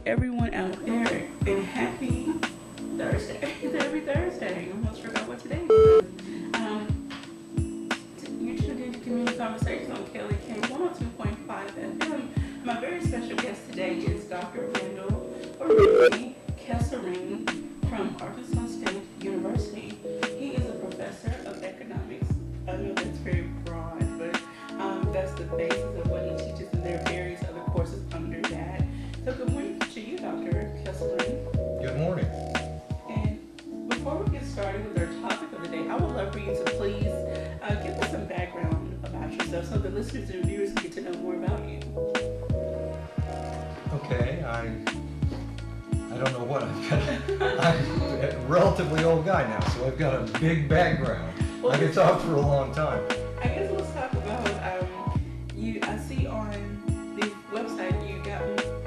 everyone out there, and happy Thursday. It's every Thursday. I almost forgot what today is. You tuned into Community Conversations on Kelly K 102.5 FM. My very special guest today is Dr. Randall Keeselring from Arkansas State University. He is a professor of economics. I know that's very broad, but that's the basis of what he teaches, and there are various other courses under that. So good morning to you, Dr. Keeselring. Good morning. And before we get started with our topic of the day, I would love for you to please give us some background about yourself so the listeners and viewers can get to know more about you. Okay, I don't know what I've got. I'm a relatively old guy now, so I've got a big background. Well, I could talk for a long time. I guess let's talk about you. I see on the website you got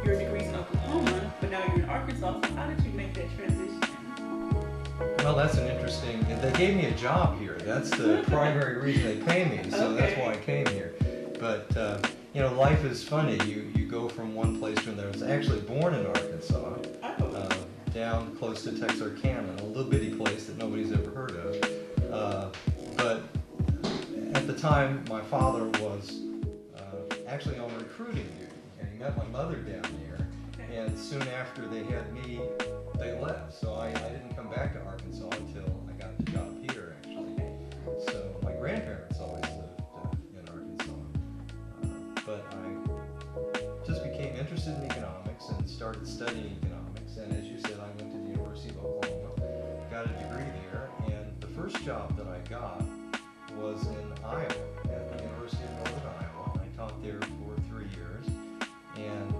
your degrees in Oklahoma, but now you're in Arkansas. So how did you make that transition? Well, that's an interesting. They gave me a job here. That's the primary reason they pay me, so that's why I came here. But life is funny. You go from one place to another. I was actually born in Arkansas, down close to Texarkana, a little bitty place that nobody's ever heard of. But at the time, my father was actually on recruiting duty, and he met my mother down there. And soon after they had me, they left. So I didn't come back to Arkansas until I got the job here, actually. So my grandparents always lived in Arkansas. But I just became interested in economics and started studying economics. And as you said, I went to the University of Oklahoma, got a degree there. And the first job that I got was in Iowa, at the University of Northern Iowa. I taught there for 3 years and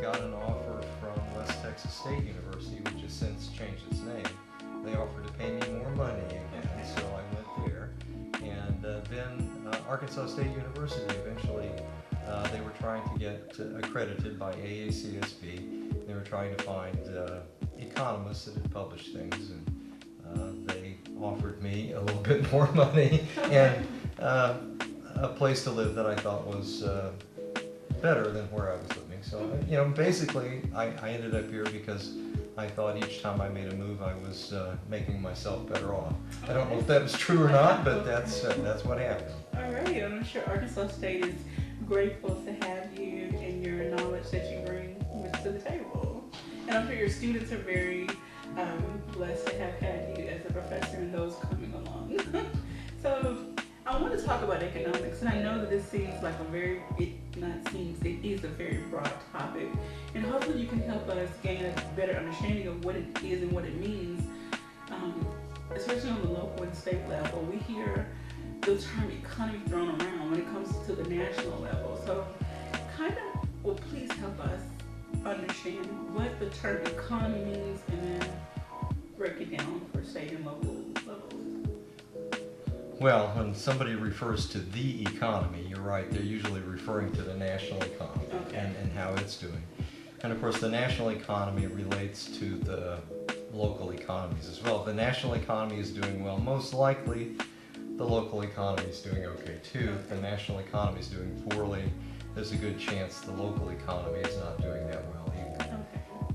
got an offer from West Texas State University, which has since changed its name. They offered to pay me more money again, so I went there. And then Arkansas State University, eventually, they were trying to get accredited by AACSB. They were trying to find economists that had published things, and they offered me a little bit more money and a place to live that I thought was better than where I was living. So, basically, I ended up here because I thought each time I made a move, I was making myself better off. I don't know if that was true or not, but that's what happened. All right, I'm sure Arkansas State is grateful to have you and your knowledge that you bring to the table. And I'm sure your students are very blessed to have had you as a professor and those coming along. So I want to talk about economics, and I know that this seems like it is a very broad topic, and hopefully you can help us gain a better understanding of what it is and what it means, especially on the local and state level. We hear the term economy thrown around when it comes to the national level. So please help us understand what the term economy means and then break it down for state and local levels. Well, when somebody refers to the economy, you're right, they're usually referring to the national economy and how it's doing. And of course, the national economy relates to the local economies as well. If the national economy is doing well, most likely the local economy is doing okay too. If the national economy is doing poorly, there's a good chance the local economy is not doing that well either.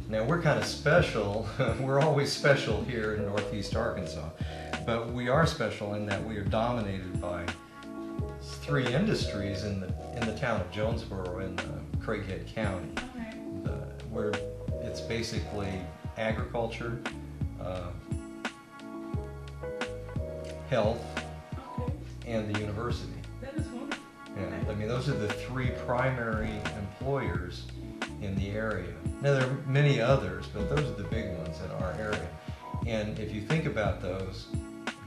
Now, we're kind of special. We're always special here in Northeast Arkansas. But we are special in that we are dominated by 3 industries in the town of Jonesboro in Craighead County, where it's basically agriculture, health, and the university. That is wonderful. Yeah, I mean, those are the 3 primary employers in the area. Now, there are many others, but those are the big ones in our area. And if you think about those,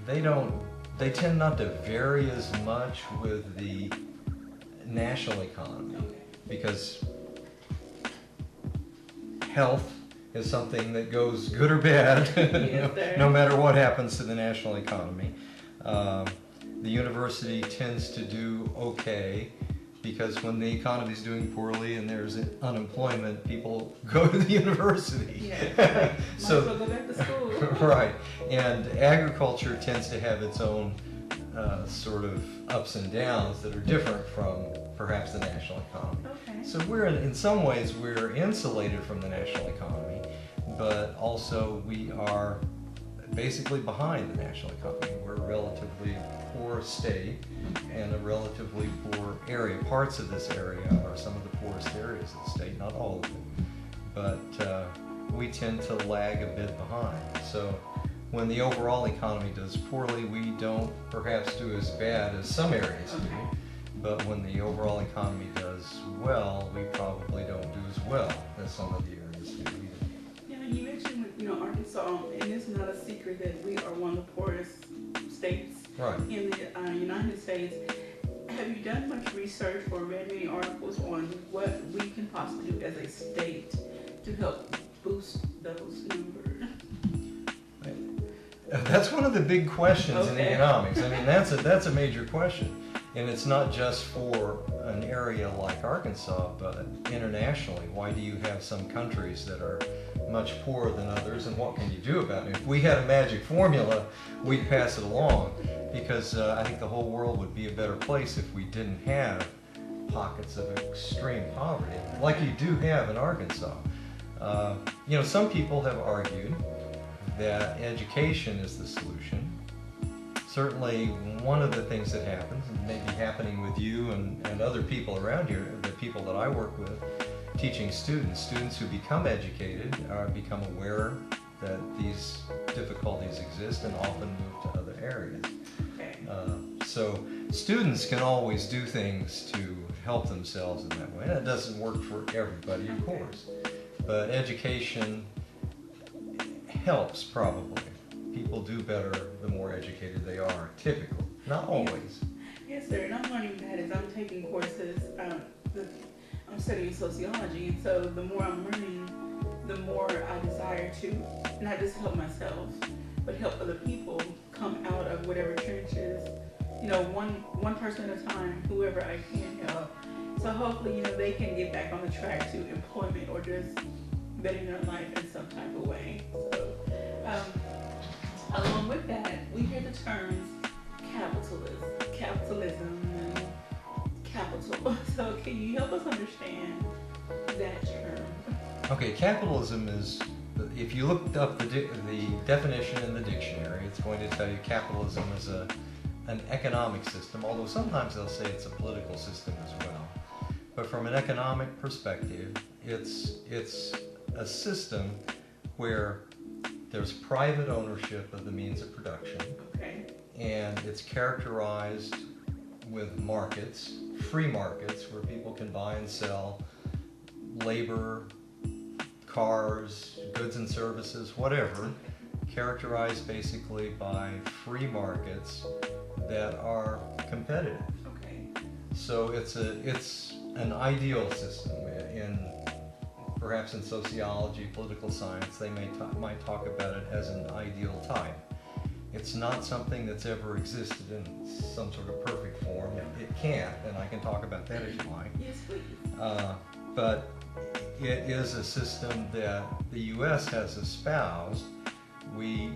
they tend not to vary as much with the national economy, because health is something that goes good or bad, no matter what happens to the national economy. The university tends to do okay, because when the economy is doing poorly and there's unemployment, people go to the university. Yeah, so might as well go back to school. Right, and agriculture tends to have its own sort of ups and downs that are different from perhaps the national economy. Okay. So we're in some ways we're insulated from the national economy, but also we are basically behind the national economy. We're a relatively poor state and a relatively poor area. Parts of this area are some of the poorest areas of the state, not all of it, but we tend to lag a bit behind. So when the overall economy does poorly, we don't perhaps do as bad as some areas do. But when the overall economy does well, we probably don't do as well as some of the areas do either. Yeah, you mentioned, Arkansas, and it's not a secret that we are one of the poorest states in the United States. Have you done much research or read any articles on what we can possibly do as a state to help boost those numbers? That's one of the big questions in economics. I mean, that's a major question. And it's not just for an area like Arkansas, but internationally. Why do you have some countries that are much poorer than others, and what can you do about it? If we had a magic formula, we'd pass it along, because I think the whole world would be a better place if we didn't have pockets of extreme poverty, like you do have in Arkansas. Some people have argued that education is the solution. Certainly, one of the things that happens, and maybe happening with you and other people around here, the people that I work with, teaching students who become educated become aware that these difficulties exist and often move to other areas. So students can always do things to help themselves in that way. That doesn't work for everybody, of course, but education helps probably. People do better the more educated they are, typically. Not always. Yes, sir. And I'm learning that as I'm taking courses. I'm studying sociology, and so the more I'm learning, the more I desire to not just help myself, but help other people come out of whatever trenches. One person at a time, whoever I can help. So hopefully, they can get back on the track to employment or just bettering their life in some type of way. So, along with that, we hear the terms capitalism, and capital. So can you help us understand that term? Okay, capitalism is, if you looked up the definition in the dictionary, it's going to tell you capitalism is an economic system, although sometimes they'll say it's a political system as well. But from an economic perspective, it's a system where there's private ownership of the means of production, and it's characterized with markets, free markets, where people can buy and sell labor, cars, goods and services, whatever, characterized basically by free markets that are competitive. So it's an ideal system. Perhaps in sociology, political science, they might talk about it as an ideal type. It's not something that's ever existed in some sort of perfect form. It can't, and I can talk about that if you like. Yes, please. But it is a system that the U.S. has espoused. We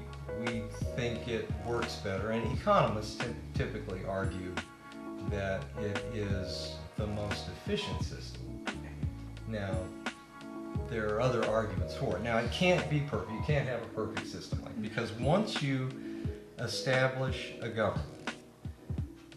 think it works better, and economists typically argue that it is the most efficient system. Now, there are other arguments for it. Now, it can't be perfect. You can't have a perfect system because once you establish a government,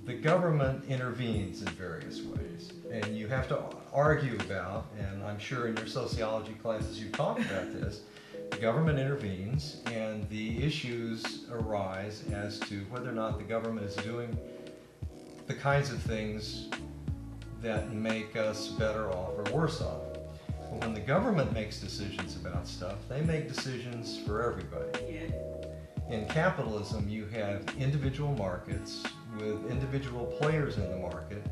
the government intervenes in various ways, and you have to argue about, and I'm sure in your sociology classes you talk about this, the government intervenes and the issues arise as to whether or not the government is doing the kinds of things that make us better off or worse off. But when the government makes decisions about stuff, they make decisions for everybody. In capitalism, you have individual markets with individual players in the market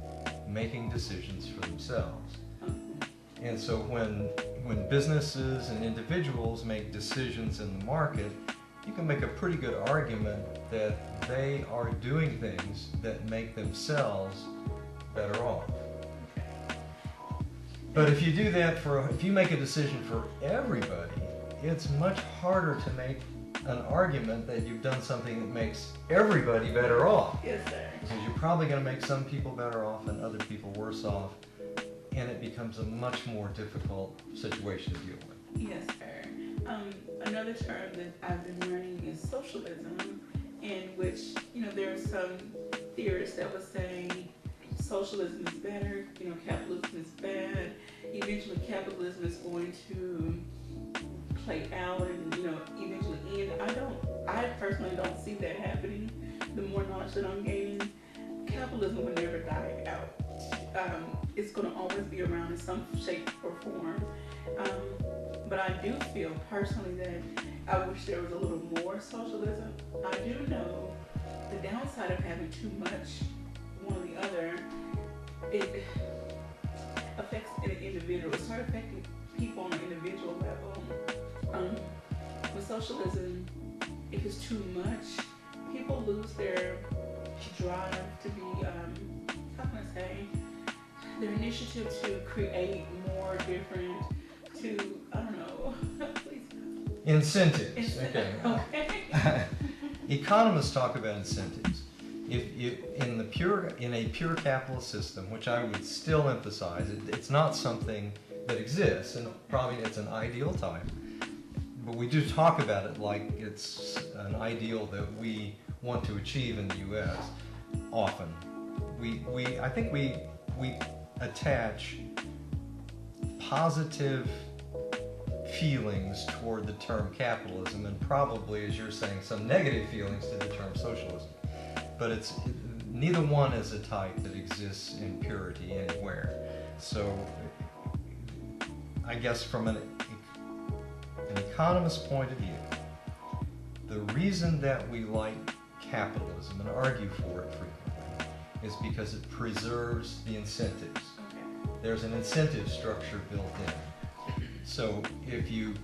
making decisions for themselves. And so when businesses and individuals make decisions in the market, you can make a pretty good argument that they are doing things that make themselves better off. But if you do that if you make a decision for everybody, it's much harder to make an argument that you've done something that makes everybody better off. Yes, sir. Because you're probably going to make some people better off and other people worse off, and it becomes a much more difficult situation to deal with. Yes, sir. Another term that I've been learning is socialism, in which, there are some theorists that would say socialism is better, capitalism is bad. Eventually capitalism is going to play out and, eventually end. I personally don't see that happening. The more knowledge that I'm gaining, capitalism will never die out. It's going to always be around in some shape or form. But I do feel personally that I wish there was a little more socialism. I do know the downside of having too much one or the other, it affects an individual. It starts affecting people on an individual level. With socialism, if it's too much, people lose their drive to be, how can I say, their initiative to create more different, I don't know, please. Incentives. Okay. Economists talk about incentives. In a pure capitalist system, which I would still emphasize, it's not something that exists, and probably it's an ideal type. But we do talk about it like it's an ideal that we want to achieve in the U.S. Often, I think we attach positive feelings toward the term capitalism, and probably, as you're saying, some negative feelings to the term socialism. But neither one is a type that exists in purity anywhere. So I guess from an economist's point of view, the reason that we like capitalism and argue for it frequently is because it preserves the incentives. Okay. There's an incentive structure built in. So if you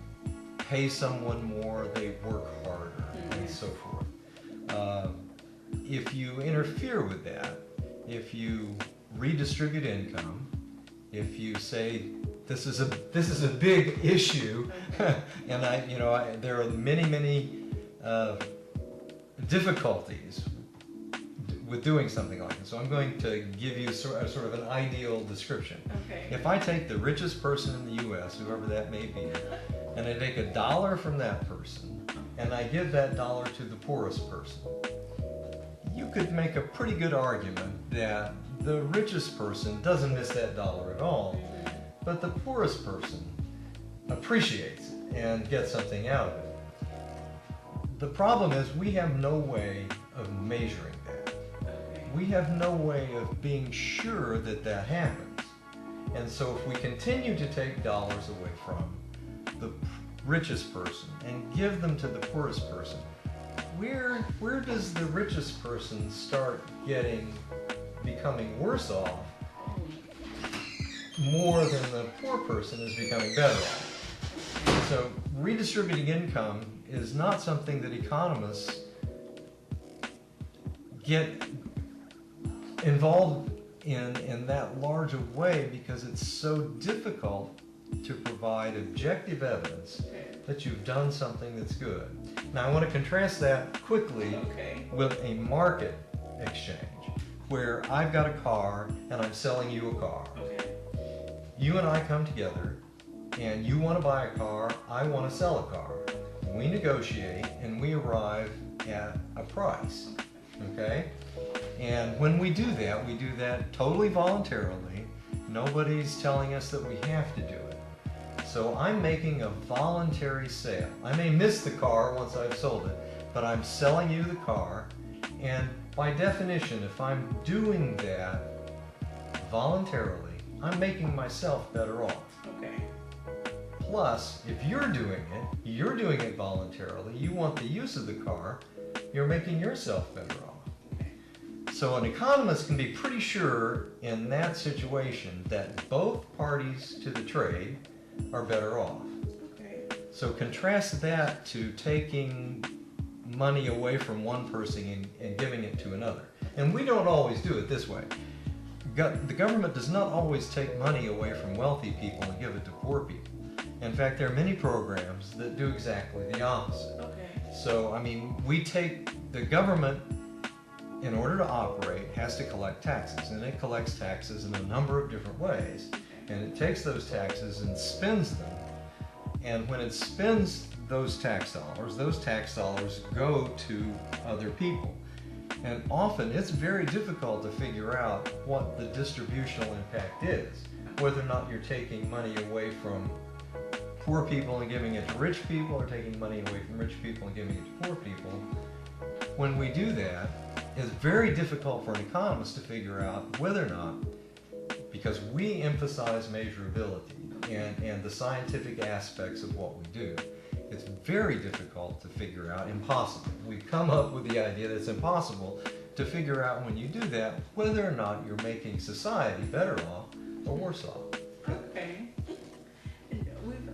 pay someone more, they work harder, and so forth. If you interfere with that, if you redistribute income, if you say this is a big issue, and there are many difficulties with doing something like this. So I'm going to give you sort of an ideal description. Okay. If I take the richest person in the U.S., whoever that may be, and I take $1 from that person, and I give that dollar to the poorest person, you could make a pretty good argument that the richest person doesn't miss that dollar at all, but the poorest person appreciates it and gets something out of it. The problem is we have no way of measuring that. We have no way of being sure that that happens. And so if we continue to take dollars away from the richest person and give them to the poorest person, where does the richest person start becoming worse off more than the poor person is becoming better off? So redistributing income is not something that economists get involved in that large a way because it's so difficult to provide objective evidence that you've done something that's good. Now I want to contrast that quickly with a market exchange where I've got a car and I'm selling you a car. You and I come together and you want to buy a car, I want to sell a car. We negotiate and we arrive at a price, okay? And when we do that totally voluntarily. Nobody's telling us that we have to do it. So I'm making a voluntary sale. I may miss the car once I've sold it, but I'm selling you the car, and by definition, if I'm doing that voluntarily, I'm making myself better off. Okay. Plus, if you're doing it voluntarily, you want the use of the car, you're making yourself better off. So an economist can be pretty sure in that situation that both parties to the trade are better off. Okay. So contrast that to taking money away from one person and giving it to another. And we don't always do it this way. The government does not always take money away from wealthy people and give it to poor people. In fact, there are many programs that do exactly the opposite. Okay. So, I mean, the government, in order to operate, has to collect taxes, and it collects taxes in a number of different ways. And it takes those taxes and spends them. And when it spends those tax dollars go to other people. And often it's very difficult to figure out what the distributional impact is, whether or not you're taking money away from poor people and giving it to rich people, or taking money away from rich people and giving it to poor people. When we do that, it's very difficult for an economist to figure out whether or not, because we emphasize measurability and the scientific aspects of what we do, it's very difficult to figure out, impossible. We've come up with the idea that it's impossible to figure out, when you do that, whether or not you're making society better off or worse off. Okay.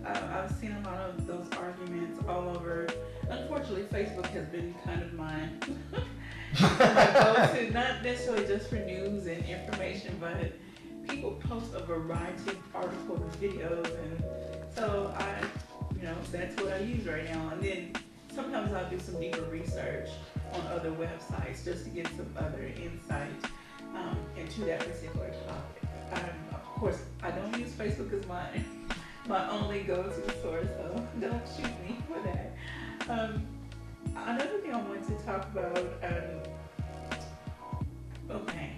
I've seen a lot of those arguments all over. Unfortunately, Facebook has been kind of my go-to, not necessarily just for news and information, but people post a variety of articles and videos, and so that's what I use right now. And then sometimes I'll do some deeper research on other websites just to get some other insight into that particular topic. Of course, I don't use Facebook as my only go-to source, so don't shoot me for that. Another thing I wanted to talk about, okay,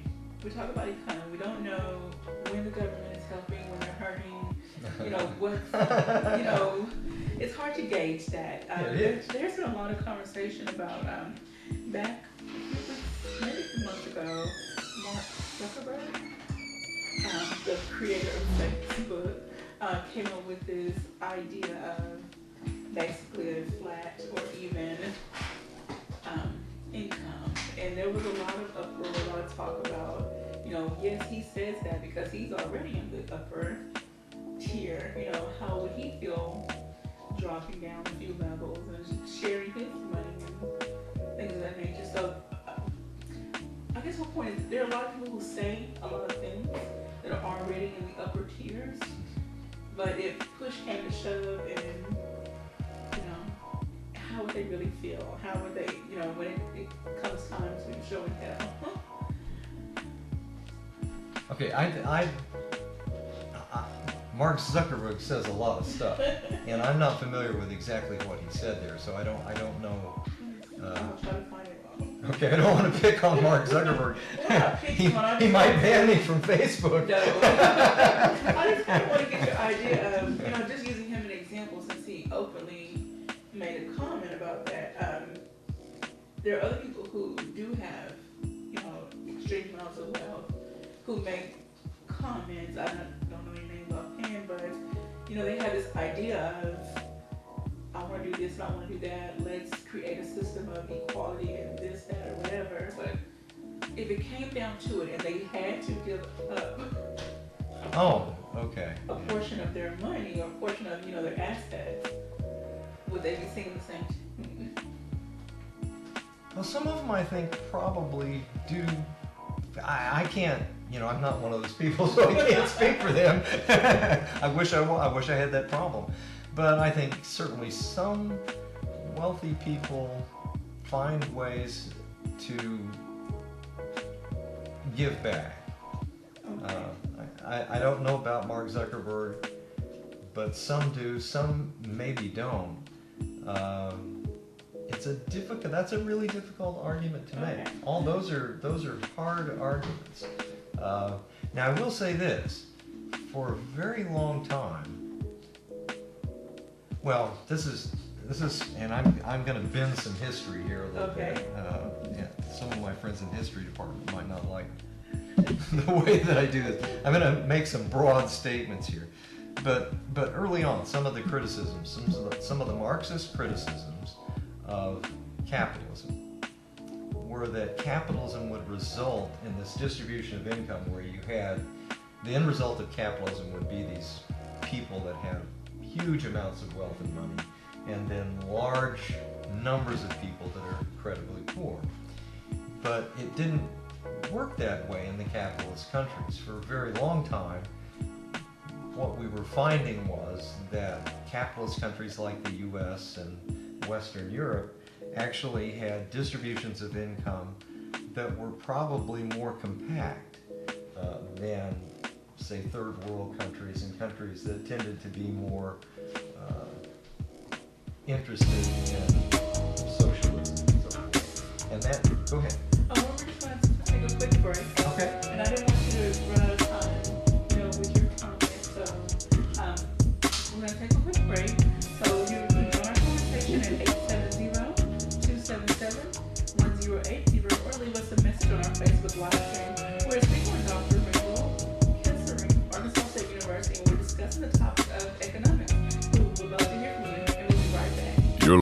we talk about economy. We don't know when the government is helping, when they're hurting, it's hard to gauge that. There's been a lot of conversation about, back maybe a few months ago, Mark Zuckerberg, the creator of Facebook, came up with this idea of basically a flat or even income. And there was a lot of uproar, a lot of talk about, yes, he says that because he's already in the upper tier. How would he feel dropping down a few levels and sharing his money and things of that nature? So I guess my point is, there are a lot of people who say a lot of things that are already in the upper tiers, but if push came to shove, and how would they really feel? How would they, when it comes time to show and tell? Okay, Mark Zuckerberg says a lot of stuff, and I'm not familiar with exactly what he said there, so I don't know. I'll try to find it. Okay, I don't want to pick on Mark Zuckerberg. He might ban me from Facebook. No. I just kind of want to get your idea of, just using him as an example, since he openly made a comment about that. There are other people who do have, extreme amounts of wealth, who make comments. I don't know any names offhand, but they have this idea of, I want to do this, I want to do that. Let's create a system of equality and this, that, or whatever. But if it came down to it, and they had to give up a portion of their money, or a portion of their assets, would they be singing the same tune? Well, some of them I think probably do. I can't. I'm not one of those people, so I can't speak for them. I wish I had that problem. But I think certainly some wealthy people find ways to give back. Okay. I don't know about Mark Zuckerberg, but some do, some maybe don't. That's a really difficult argument to make. Okay. All those are hard arguments. Now I will say this, for a very long time, well, this is, and I'm going to bend some history here a little bit. Some of my friends in the history department might not like the way that I do this. I'm going to make some broad statements here, but early on, some of the criticisms, some of the Marxist criticisms of capitalism were that capitalism would result in this distribution of income, where you had the end result of capitalism would be these people that have huge amounts of wealth and money, and then large numbers of people that are incredibly poor. But it didn't work that way in the capitalist countries. For a very long time, what we were finding was that capitalist countries like the US and Western Europe actually had distributions of income that were probably more compact than, say, third world countries and countries that tended to be more interested in socialism and so forth. And that, go ahead. Oh, well, we're just going to take a quick break. Okay. And I didn't want you to run out of time, with your comments. So we're going to take a quick break. So you can join our conversation at 870-277-1080 or leave us a message on our Facebook live stream. We're speaking with Dr. Rachel Keeselring, Arkansas State University, and we're discussing the topic of economics. We would love to hear from you, and we'll be right back. You're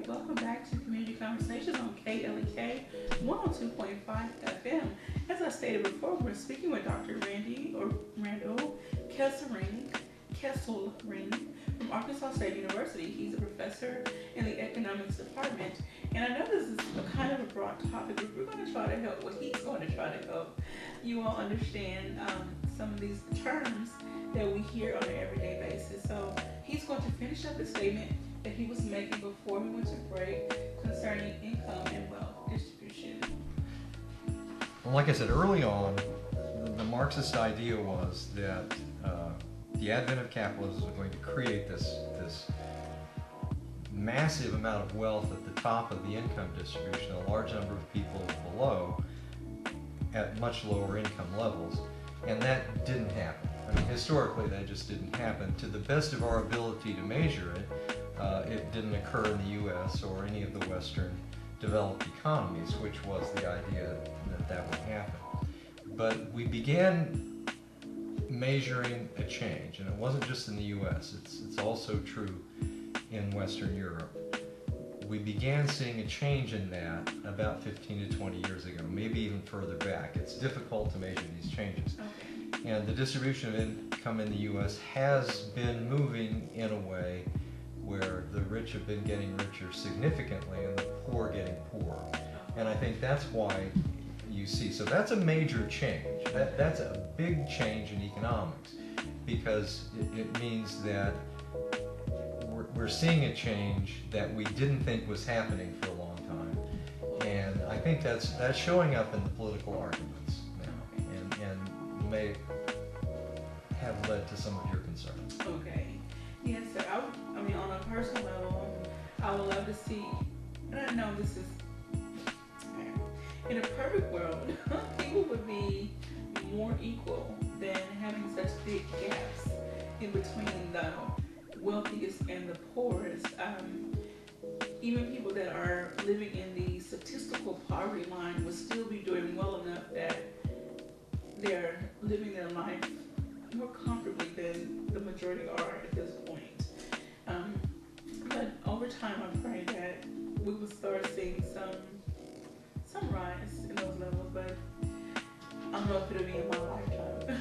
right, welcome back to Community Conversations on KLEK 102.5 FM. As I stated before, we're speaking with Dr. Randall Keeselring from Arkansas State University. He's a professor in the economics department. And I know this is a kind of a broad topic, but we're going to try to help, he's going to try to help you all understand some of these terms that we hear on an everyday basis. So he's going to finish up the statement that he was making before we went to break concerning income and wealth distribution. Well, like I said early on, the Marxist idea was that the advent of capitalism is going to create this massive amount of wealth at the top of the income distribution, a large number of people below at much lower income levels, and that didn't happen. I mean, historically, that just didn't happen. To the best of our ability to measure it, it didn't occur in the U.S. or any of the Western developed economies, which was the idea that would happen. But we began measuring a change, and it wasn't just in the U.S. It's also true in Western Europe. We began seeing a change in that about 15 to 20 years ago, maybe even further back. It's difficult to measure these changes. Okay. And the distribution of income in the U.S. has been moving in a way where the rich have been getting richer significantly and the poor getting poorer. And I think that's why you see, so that's a major change. That's a big change in economics, because it means that we're seeing a change that we didn't think was happening for a long time. And I think that's showing up in the political arguments now, and may have led to some of your concerns. Okay. Yes, sir. I mean, on a personal level, I would love to see, and I know this is, in a perfect world, people would be more equal than having such big gaps in between the wealthiest and the poorest. Even people that are living in the statistical poverty line would still be doing well enough that they're living their life more comfortably than the majority are at this point. But over time, I pray that we will start seeing some rise in those levels, but I don't know if it'll be in my lifetime.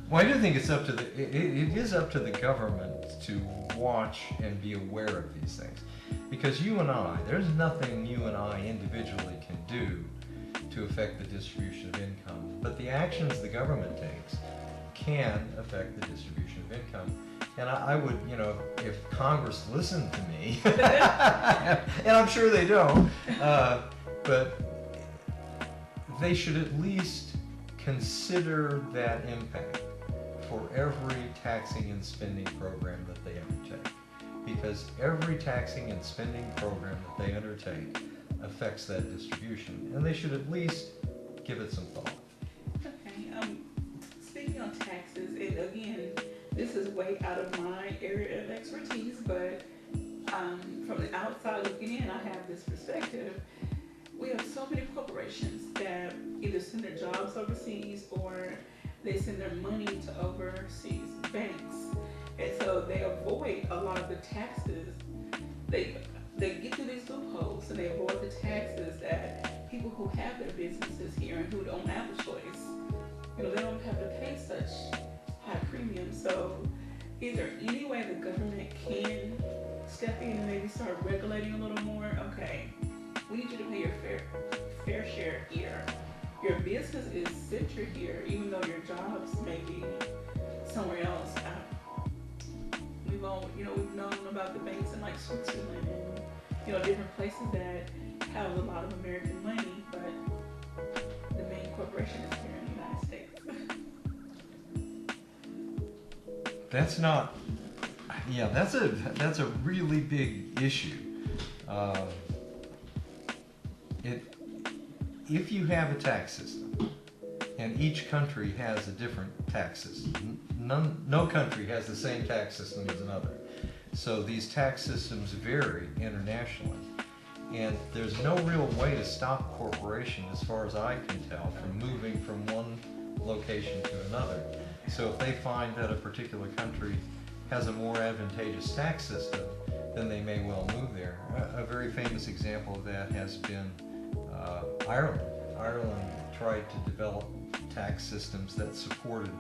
Well, I do think it's up to it is up to the government to watch and be aware of these things, because you and I, there's nothing you and I individually can do to affect the distribution of income, but the actions the government takes can affect the distribution of income. And I would, if Congress listened to me, and I'm sure they don't, but they should at least consider that impact for every taxing and spending program that they undertake. Because every taxing and spending program that they undertake affects that distribution, and they should at least give it some thought. Okay, speaking on taxes, and again, this is way out of my area of expertise, but from the outside looking in, I have this perspective. We have so many corporations that either send their jobs overseas or they send their money to overseas banks, and so they avoid a lot of the taxes. They get through these loopholes and they avoid the taxes that people who have their businesses here and who don't have a choice, they don't have to pay such high premiums. So is there any way the government can step in and maybe start regulating a little more? Okay, we need you to pay your fair share here. Your business is centered here, even though your jobs may be somewhere else. We've known about the banks in like Switzerland and different places that have a lot of American money, but the main corporation is here in the United States. That's not. Yeah, that's a really big issue. If you have a tax system, and each country has a different tax system, no country has the same tax system as another. So these tax systems vary internationally, and there's no real way to stop corporations, as far as I can tell, from moving from one location to another. So if they find that a particular country has a more advantageous tax system, then they may well move there. A very famous example of that has been Ireland. Ireland tried to develop tax systems that supported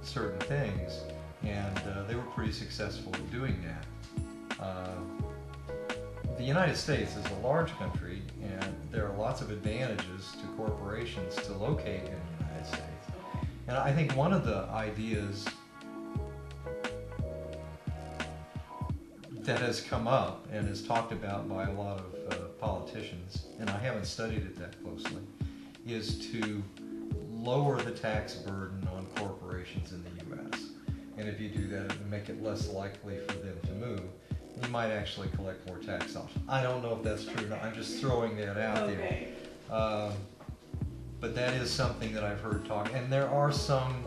certain things, and they were pretty successful in doing that. The United States is a large country, and there are lots of advantages to corporations to locate in the United States. And I think one of the ideas that has come up and is talked about by a lot of politicians, and I haven't studied it that closely, is to lower the tax burden on corporations in the U.S. And if you do that, it would make it less likely for them to move. You might actually collect more tax dollars. I don't know if that's true or not. I'm just throwing that out there. But that is something that I've heard talk. And there are some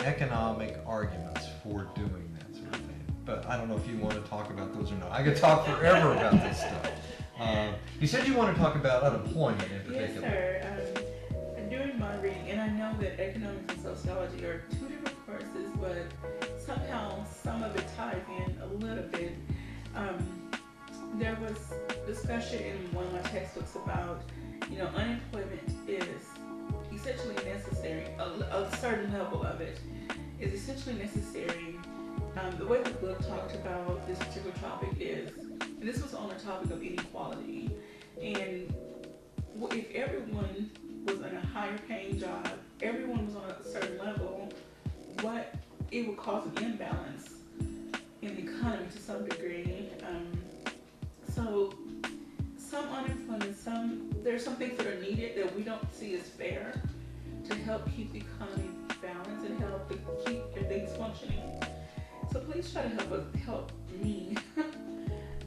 economic arguments for doing that sort of thing. But I don't know if you want to talk about those or not. I could talk forever about this stuff. You said you want to talk about unemployment in particular. Yes, sir. During my reading, and I know that economics and sociology are two different courses, but somehow some of it ties in a little bit. There was discussion in one of my textbooks about, unemployment is essentially necessary. A certain level of it is essentially necessary. The way the book talked about this particular topic is, and this was on the topic of inequality, and if everyone was in a higher paying job, everyone was on a certain level, it would cause an imbalance in the economy to some degree. So some unemployment, there's some things that are needed that we don't see as fair to help keep the economy balanced and help to keep things functioning. So please try to help me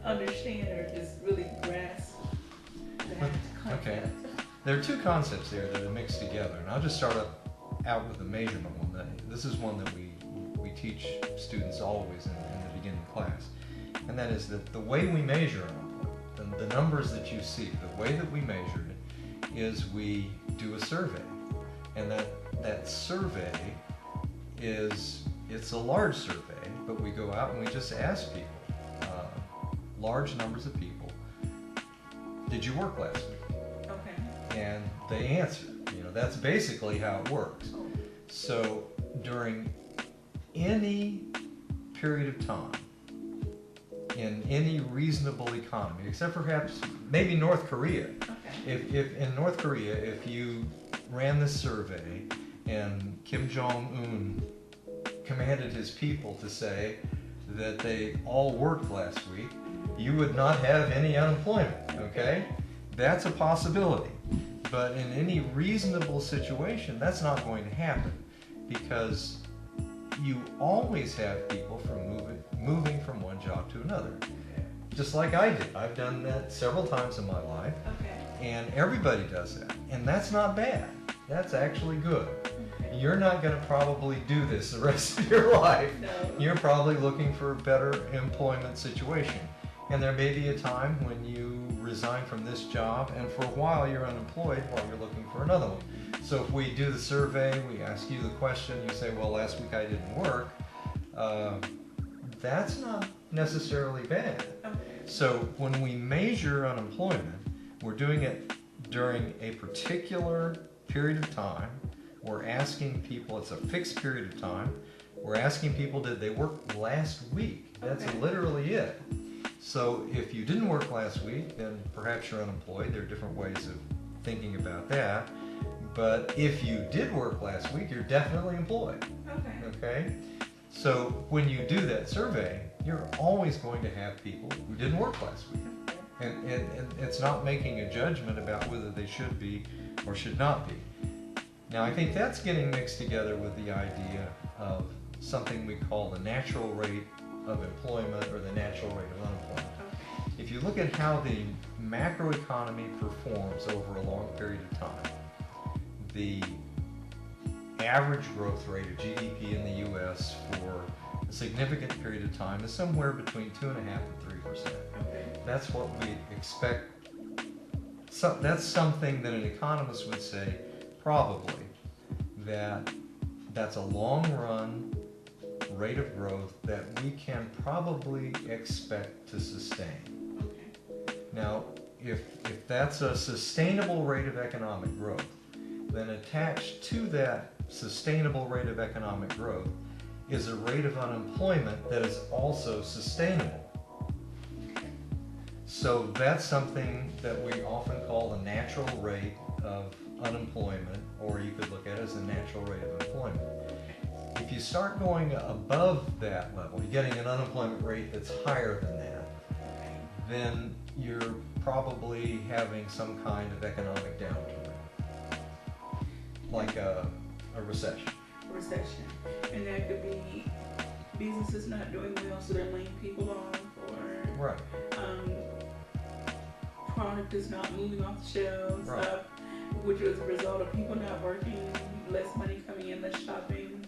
understand or just really grasp that concept. Okay. There are two concepts there that are mixed together, and I'll just start out with the measurement one. This is one that we teach students always in the beginning class, and that is that the way we measure unemployment, the numbers that you see, the way that we measure it is we do a survey, and that survey it's a large survey, but we go out and we just ask people, large numbers of people, did you work last week? Okay. And they answer. That's basically how it works. So during any period of time, in any reasonable economy, except perhaps maybe North Korea. Okay. If in North Korea, if you ran this survey and Kim Jong-un commanded his people to say that they all worked last week, you would not have any unemployment, okay? That's a possibility. But in any reasonable situation, that's not going to happen, because you always have people moving from one job to another. Just like I did. I've done that several times in my life. Okay. And everybody does that. And that's not bad. That's actually good. Okay. You're not going to probably do this the rest of your life. No. You're probably looking for a better employment situation. And there may be a time when you resign from this job, and for a while you're unemployed while you're looking for another one. So if we do the survey, we ask you the question, you say, well, last week I didn't work, that's not necessarily bad. Okay. So when we measure unemployment, we're doing it during a particular period of time. We're asking people, it's a fixed period of time, we're asking people, did they work last week? That's literally it. So if you didn't work last week, then perhaps you're unemployed. There are different ways of thinking about that. But if you did work last week, you're definitely employed. Okay? So when you do that survey, you're always going to have people who didn't work last week. And it's not making a judgment about whether they should be or should not be. Now, I think that's getting mixed together with the idea of something we call the natural rate of employment or the natural rate of unemployment. If you look at how the macroeconomy performs over a long period of time, the average growth rate of GDP in the U.S. for a significant period of time is somewhere between 2.5% and 3%. That's what we expect. So that's something that an economist would say, probably, that that's a long run rate of growth that we can probably expect to sustain. Okay. Now, if that's a sustainable rate of economic growth, then attached to that sustainable rate of economic growth is a rate of unemployment that is also sustainable. So that's something that we often call the natural rate of unemployment, or you could look at it as the natural rate of employment. If you start going above that level, you're getting an unemployment rate that's higher than that, then you're probably having some kind of economic downturn, like a recession. Recession. And that could be businesses not doing well, so they're laying people off, or Right. Product is not moving off the shelves, Right. which was a result of people not working, less money coming in, less shopping.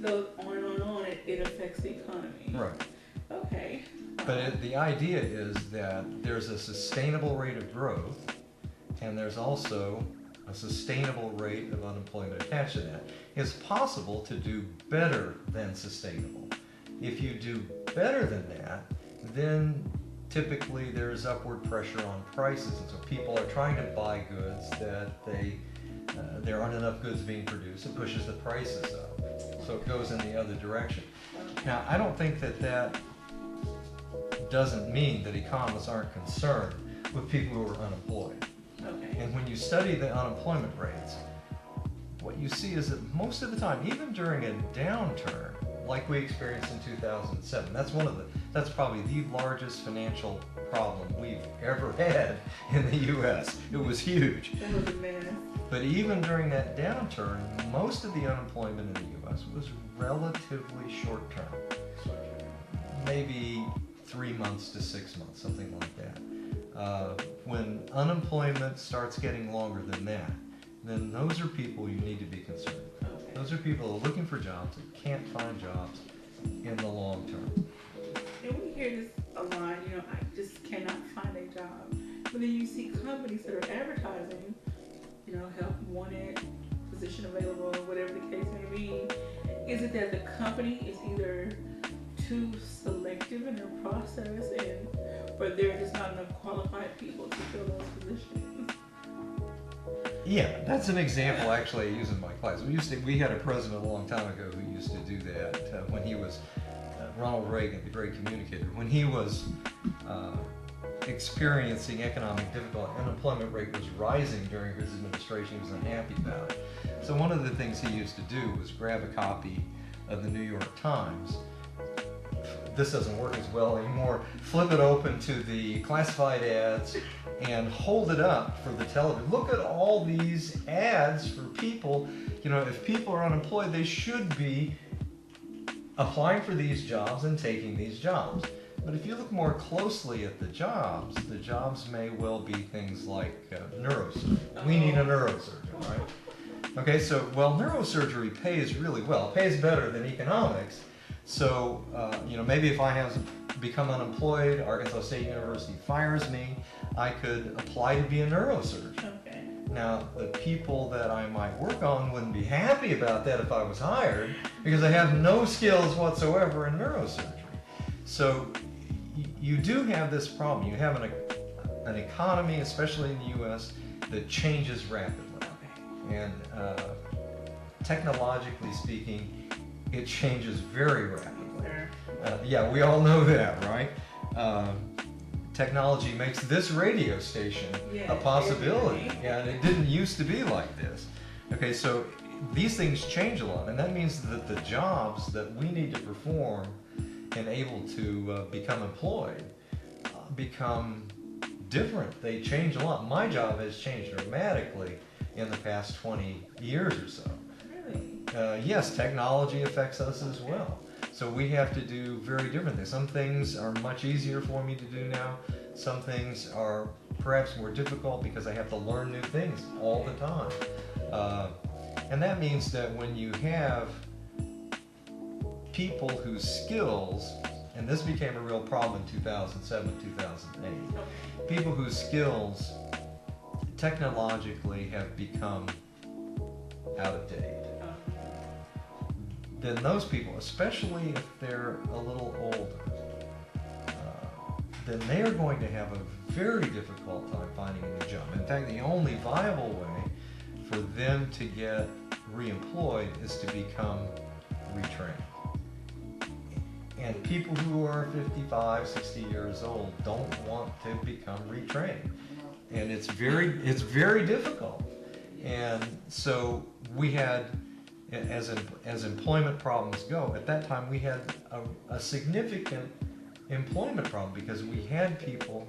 So on and on, it affects the economy. Right. Okay. But the idea is that there's a sustainable rate of growth, and there's also a sustainable rate of unemployment attached to that. It's possible to do better than sustainable. If you do better than that, then typically there's upward pressure on prices, and so people are trying to buy goods that there aren't enough goods being produced. It pushes the prices up, so it goes in the other direction. Now, I don't think that doesn't mean that economists aren't concerned with people who are unemployed. Okay. And when you study the unemployment rates, what you see is that most of the time, even during a downturn, like we experienced in 2007, that's probably the largest financial problem we've ever had in the U.S. It was huge. That was a mess. But even during that downturn, most of the unemployment in the U.S. was relatively short-term. Maybe 3 months to 6 months, something like that. When unemployment starts getting longer than that, then those are people you need to be concerned with. Okay. Those are people who are looking for jobs and can't find jobs in the long term. And we hear this a lot, I just cannot find a job. But then you see companies that are advertising, help wanted, position available, whatever the case may be. Is it that the company is either too selective in their process, or there are just not enough qualified people to fill those positions? Yeah, that's an example actually I use in my class. We had a president a long time ago who used to do that when he was Ronald Reagan, the great communicator. When he was experiencing economic difficulty, unemployment rate was rising during his administration. He was unhappy about it. So one of the things he used to do was grab a copy of the New York Times. This doesn't work as well anymore. Flip it open to the classified ads and hold it up for the television. Look at all these ads for people. If people are unemployed, they should be applying for these jobs and taking these jobs. But if you look more closely at the jobs may well be things like neurosurgery. We need a neurosurgeon, right? Okay, so neurosurgery pays really well. It pays better than economics. So, maybe if I have become unemployed, Arkansas State University fires me, I could apply to be a neurosurgeon. Okay. Now, the people that I might work on wouldn't be happy about that if I was hired, because I have no skills whatsoever in neurosurgery. So, you do have this problem. You have an economy, especially in the U.S., that changes rapidly. Okay. And technologically speaking, it changes very rapidly. Yeah, we all know that, right? Technology makes this radio station a possibility, and it didn't used to be like this. Okay, so these things change a lot, and that means that the jobs that we need to perform and able to become employed become different. They change a lot. My job has changed dramatically in the past 20 years or so. Yes, technology affects us as well. So we have to do very different things. Some things are much easier for me to do now. Some things are perhaps more difficult because I have to learn new things all the time. And that means that when you have people whose skills, and this became a real problem in 2007, 2008, people whose skills technologically have become out of date. then those people, especially if they're a little older, then they are going to have a very difficult time finding a new job. In fact, the only viable way for them to get reemployed is to become retrained. And people who are 55, 60 years old don't want to become retrained. And it's very difficult. And so we had, as employment problems go, at that time we had a significant employment problem because we had people,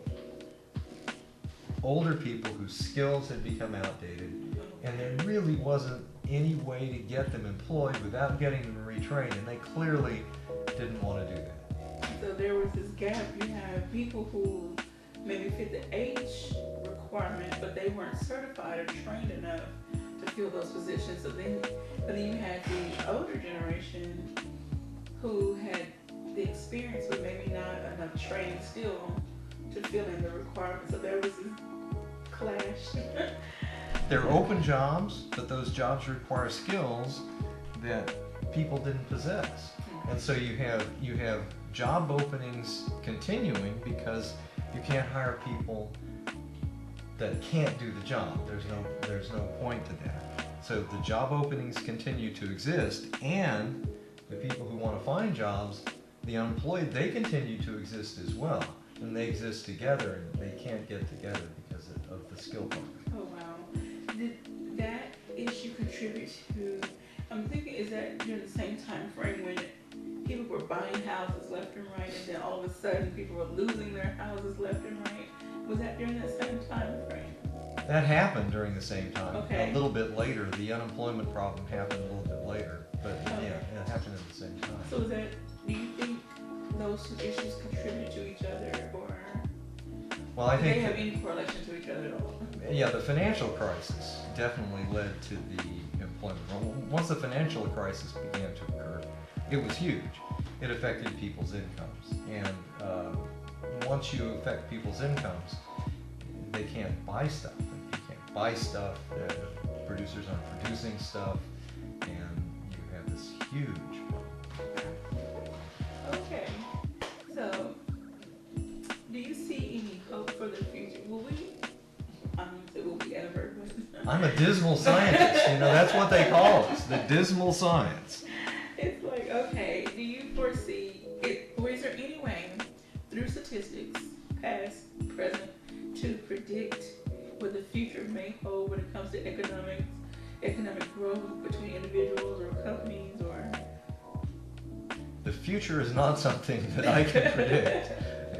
older people whose skills had become outdated, and there really wasn't any way to get them employed without getting them retrained, and they clearly didn't want to do that. So there was this gap. You have people who maybe fit the age requirement, but they weren't certified or trained enough to fill those positions. But then you had the older generation who had the experience, but maybe not enough training still to fill in the requirements. So there was this clash. They're open jobs, but those jobs require skills that people didn't possess. And so you have job openings continuing because you can't hire people that can't do the job. There's no point to that. So the job openings continue to exist, and the people who want to find jobs, the unemployed, they continue to exist as well. And they exist together, and they can't get together because of the skill problem. Oh wow. Did that issue contribute to, I'm thinking, is that during the same time frame when people were buying houses left and right, and then all of a sudden people were losing their houses left and right? Was that during that same time frame? That happened during the same time. Okay. A little bit later. The unemployment problem happened a little bit later, but Okay. yeah, it happened at the same time. So is that, do you think those two issues contribute to each other, or Well, I do think they have any correlation to each other at all? yeah, the financial crisis definitely led to the employment problem. Once the financial crisis began to occur, it was huge. It affected people's incomes, and once you affect people's incomes, they can't buy stuff. You can't buy stuff. The producers aren't producing stuff, and you have this huge problem. Okay, so do you see any hope for the future? Will we? I'm gonna say will we ever? I'm a dismal scientist. That's what they call us, the dismal science. It's like, okay, do you foresee it, or is there any way through statistics, past, present, to predict what the future may hold when it comes to economic growth between individuals or companies, or? The future is not something that I can predict.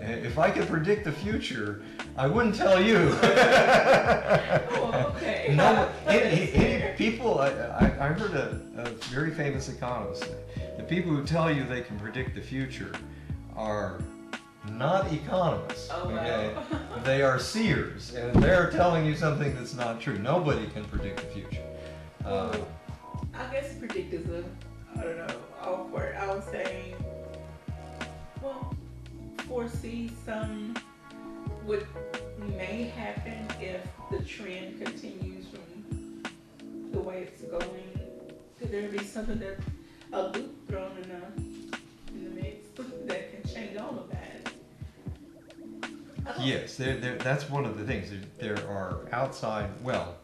If I could predict the future, I wouldn't tell you. Oh, okay. No, people, I heard a very famous economist say, the people who tell you they can predict the future are not economists. Oh, wow. Okay? They are seers, and they're telling you something that's not true. Nobody can predict the future. I guess predict is I don't know, awkward. I would say, well, foresee what may happen if the trend continues from the way it's going. Could there be something a loop thrown in the mix that can change all of that? Yes, that's one of the things. There are outside, well,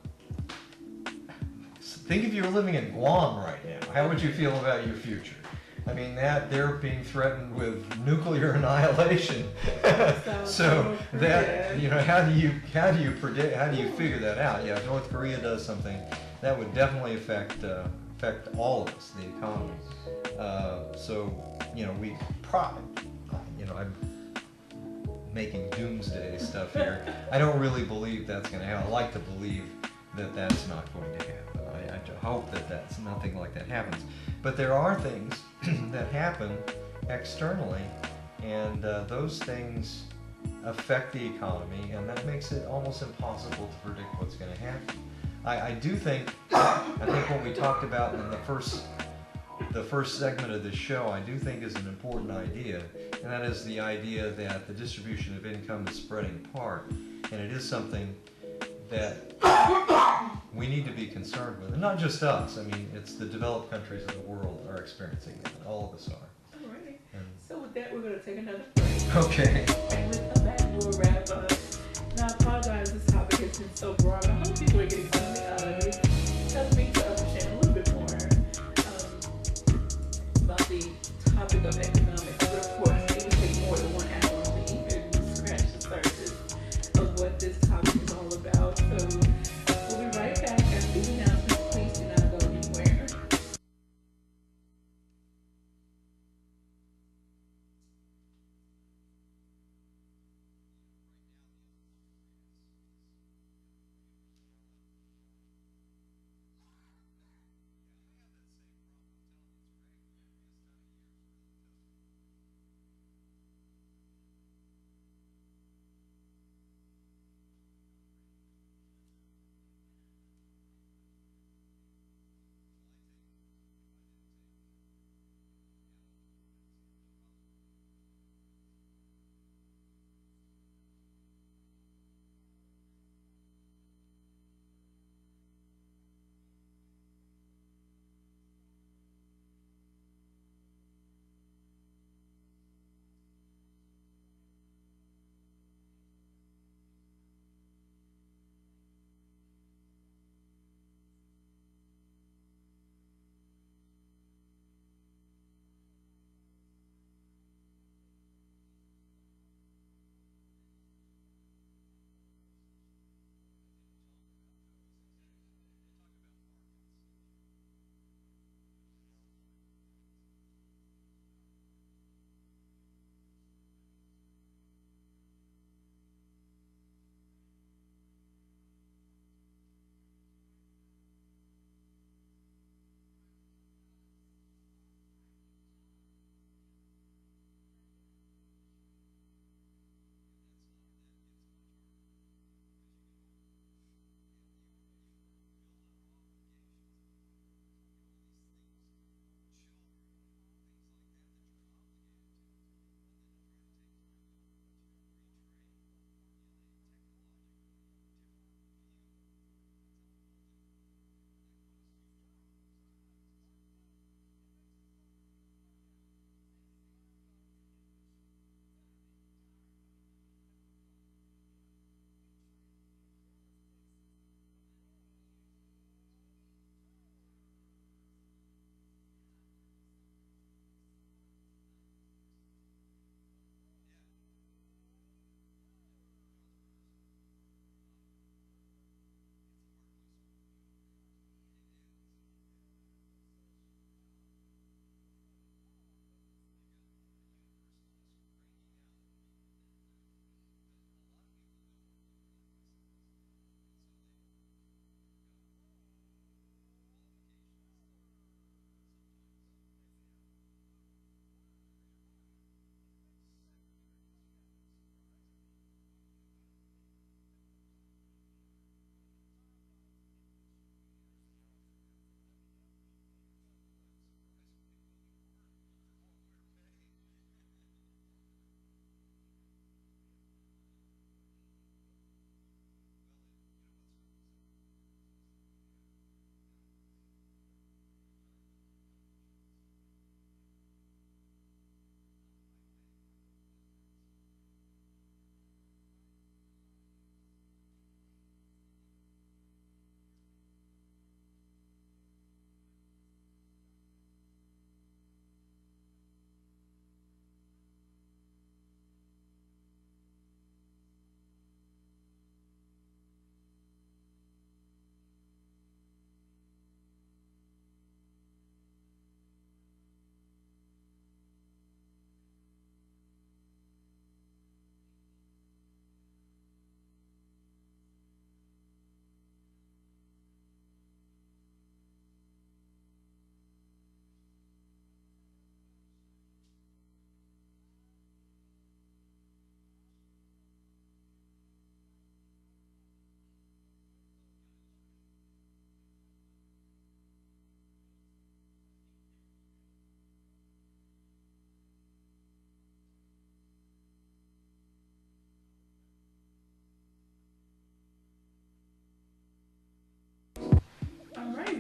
think if you were living in Guam right now, how would you feel about your future? I mean, that they're being threatened with nuclear annihilation. So that, how do you predict? How do you figure that out? Yeah, if North Korea does something, that would definitely affect all of us, the economy. So we probably, I'm making doomsday stuff here. I don't really believe that's going to happen. I like to believe that that's not going to happen. I hope that that's nothing like that happens. But there are things that happen externally, and those things affect the economy, and that makes it almost impossible to predict what's going to happen. I think what we talked about in the first segment of this show, I do think is an important idea, and that is the idea that the distribution of income is spreading apart, and it is something that we need to be concerned with. And not just us. I mean, it's the developed countries of the world are experiencing it. All of us are. Alrighty. And So with that, we're going to take another break. okay. And we'll come back and we'll wrap up. Now, I apologize, this topic has been so broad. I hope people are getting something out of it. It helps me to understand a little bit more about the topic of economics. But of course, it would take more than 1 hour to even scratch the surface of what this topic is all about. So we'll be right back after these announcements. Please do not go anywhere.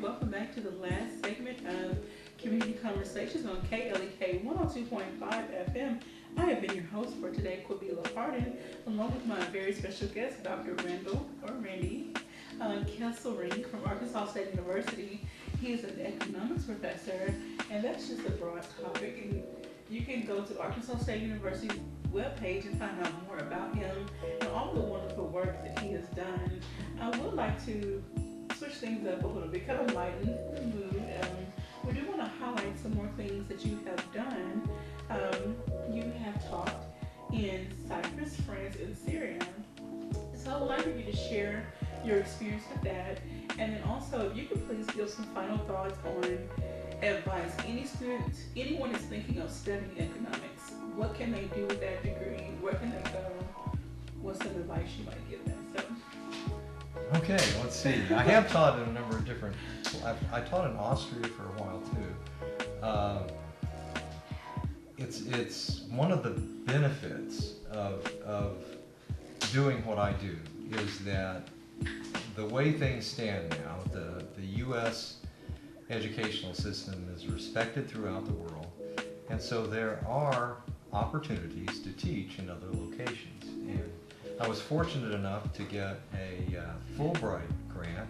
welcome back to the last segment of Community Conversations on KLEK 102.5 FM. I have been your host for today, Quabila Hardin, along with my very special guest, Dr. Randall, or Randy, Keeselring from Arkansas State University. He is an economics professor, and that's just a broad topic. And you can go to Arkansas State University's webpage and find out more about him and all the wonderful work that he has done. I would like to switch things up a little bit, kind of lighten the mood. We do want to highlight some more things that you have done. You have taught in Cyprus, France, and Syria. So I would like for you to share your experience with that. And then also, if you could please give some final thoughts on advice. Any student, anyone is thinking of studying economics, what can they do with that degree? Where can they go? What's some advice you might give them? So. Okay, let's see. I have taught in a number of different. I taught in Austria for a while too. It's one of the benefits of doing what I do is that the way things stand now, the U.S. educational system is respected throughout the world, and so there are opportunities to teach in other locations. And I was fortunate enough to get a Fulbright grant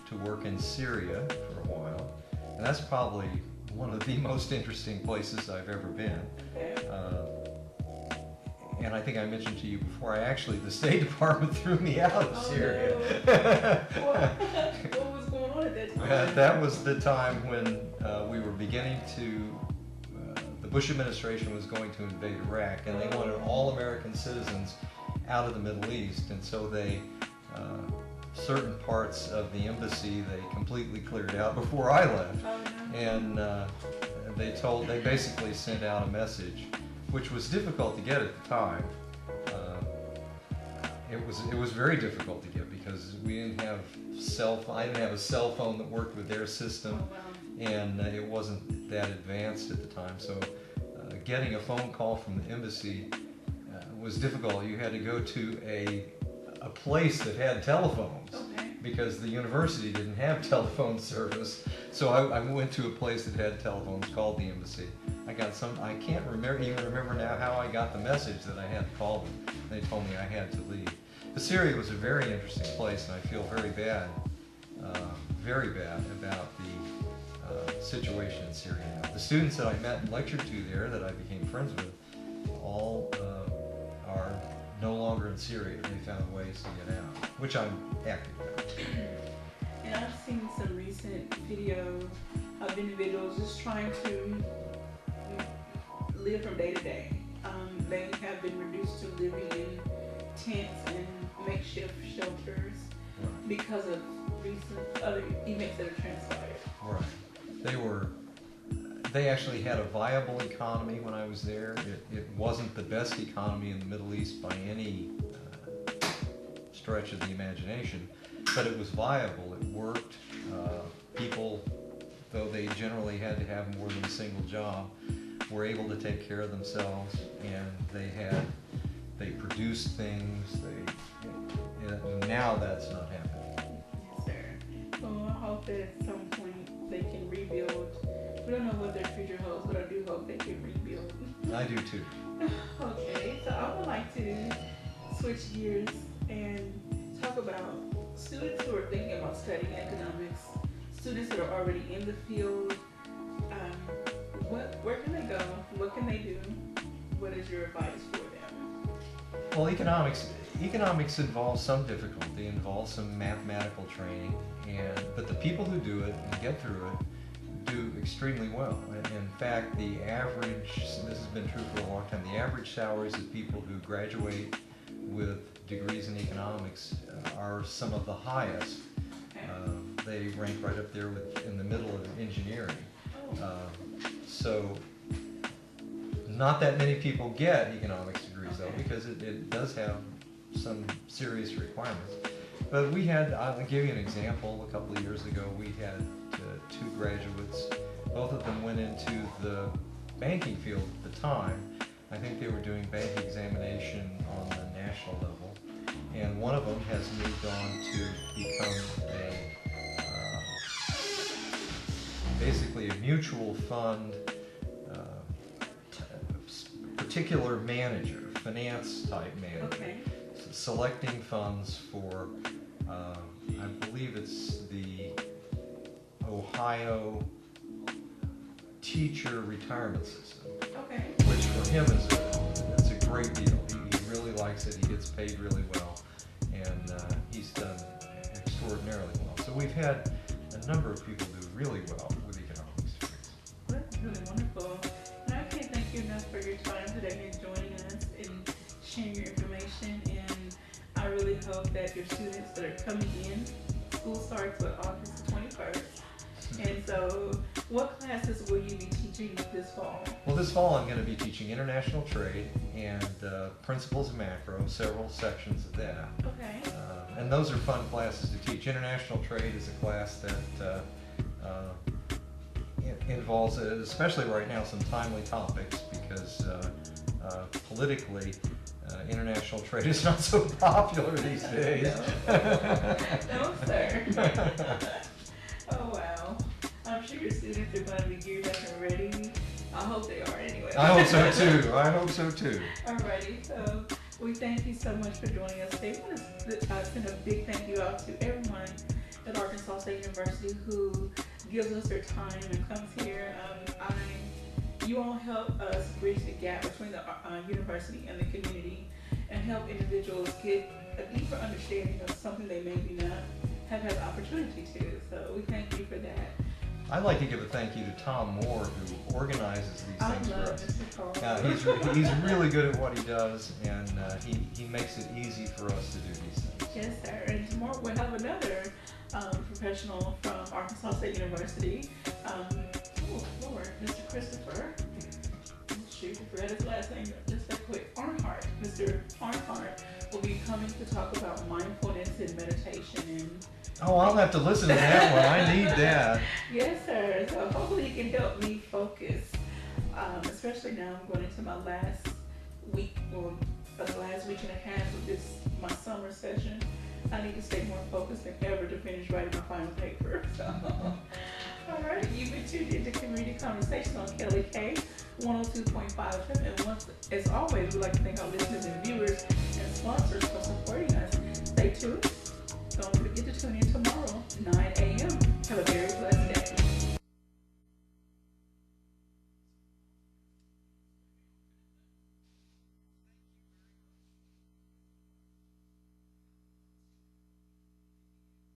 to work in Syria for a while, and that's probably one of the most interesting places I've ever been. And I think I mentioned to you before, the State Department threw me out of Syria. No. What was going on at that time? That was the time when we were beginning to, the Bush administration was going to invade Iraq, and they wanted all American citizens out of the Middle East, and so they, certain parts of the embassy they completely cleared out before I left. And they basically sent out a message, which was difficult to get at the time. It was very difficult to get because we didn't have I didn't have a cell phone that worked with their system, and it wasn't that advanced at the time. So getting a phone call from the embassy was difficult. You had to go to a place that had telephones. Because the university didn't have telephone service, so I went to a place that had telephones, called the embassy. I can't even remember now how I got the message that I had to call them. They told me I had to leave. But Syria was a very interesting place, and I feel very bad about the situation in Syria now. The students that I met and lectured to there, that I became friends with, all are no longer in Syria. They found ways to get out, which I'm happy about. And I've seen some recent videos of individuals just trying to live from day to day. They have been reduced to living in tents and makeshift shelters because of recent other events that have transpired. Right. They actually had a viable economy when I was there. It wasn't the best economy in the Middle East by any stretch of the imagination, but it was viable. It worked. People, though they generally had to have more than a single job, were able to take care of themselves, and they produced things. Now that's not happening. Yes, sir. Well, I hope that at some point they can rebuild. We don't know what their future holds, but I do hope they can rebuild. I do too. Okay, so I would like to switch gears and talk about students who are thinking about studying economics, students that are already in the field. Where can they go? What can they do? What is your advice for them? Well, economics involves some difficulty, involves some mathematical training, but the people who do it and get through it do extremely well. In fact, the average, this has been true for a long time, the average salaries of people who graduate with degrees in economics are some of the highest. They rank right up there in the middle of engineering. So not that many people get economics degrees though, because it does have some serious requirements. But I'll give you an example. A couple of years ago, we had two graduates. Both of them went into the banking field at the time. I think they were doing bank examination on the national level. And one of them has moved on to become basically a mutual fund, particular manager, finance type manager, Okay. selecting funds for, I believe it's the Ohio teacher retirement system, Okay. which for him is it's a great deal. He really likes it. He gets paid really well, and he's done extraordinarily well. So we've had a number of people do really well with economics degrees. That's really wonderful. And I can't thank you enough for your time today and joining us and sharing your information. And I really hope that your students that are coming in, school starts with August 21st. And so, what classes will you be teaching this fall? Well, this fall I'm going to be teaching international trade and principles of macro, several sections of that. Okay. And those are fun classes to teach. International trade is a class that involves, especially right now, some timely topics because politically, international trade is not so popular these days. No, sir. Oh, wow. I'm sure your students are going to be geared up and ready. I hope they are anyway. I hope so too. I hope so too. Alrighty, so we thank you so much for joining us today. I want to send a big thank you out to everyone at Arkansas State University who gives us their time and comes here. You all help us bridge the gap between the university and the community and help individuals get a deeper understanding of something they maybe not have had the opportunity to. So we thank you for that. I'd like to give a thank you to Tom Moore, who organizes these things for us. Mr. Cole. He's really good at what he does, and he makes it easy for us to do these things. Yes, sir. And tomorrow we'll have another professional from Arkansas State University. Oh, Lord, Mr. Christopher. Shoot, I forgot his last name. Just that quick. Arnhart. Mr. Arnhart will be coming to talk about mindfulness and meditation. And Oh, I'll have to listen to that one. I need that. yes, sir. So hopefully he can help me focus, especially now I'm going into my last week or the last week and a half of my summer session. I need to stay more focused than ever to finish writing my final paper. So, all right, you've been tuned into Community Conversation on Kelly K 102.5 FM. And once, as always, we'd like to thank our listeners and viewers and sponsors for supporting us. Stay tuned. Don't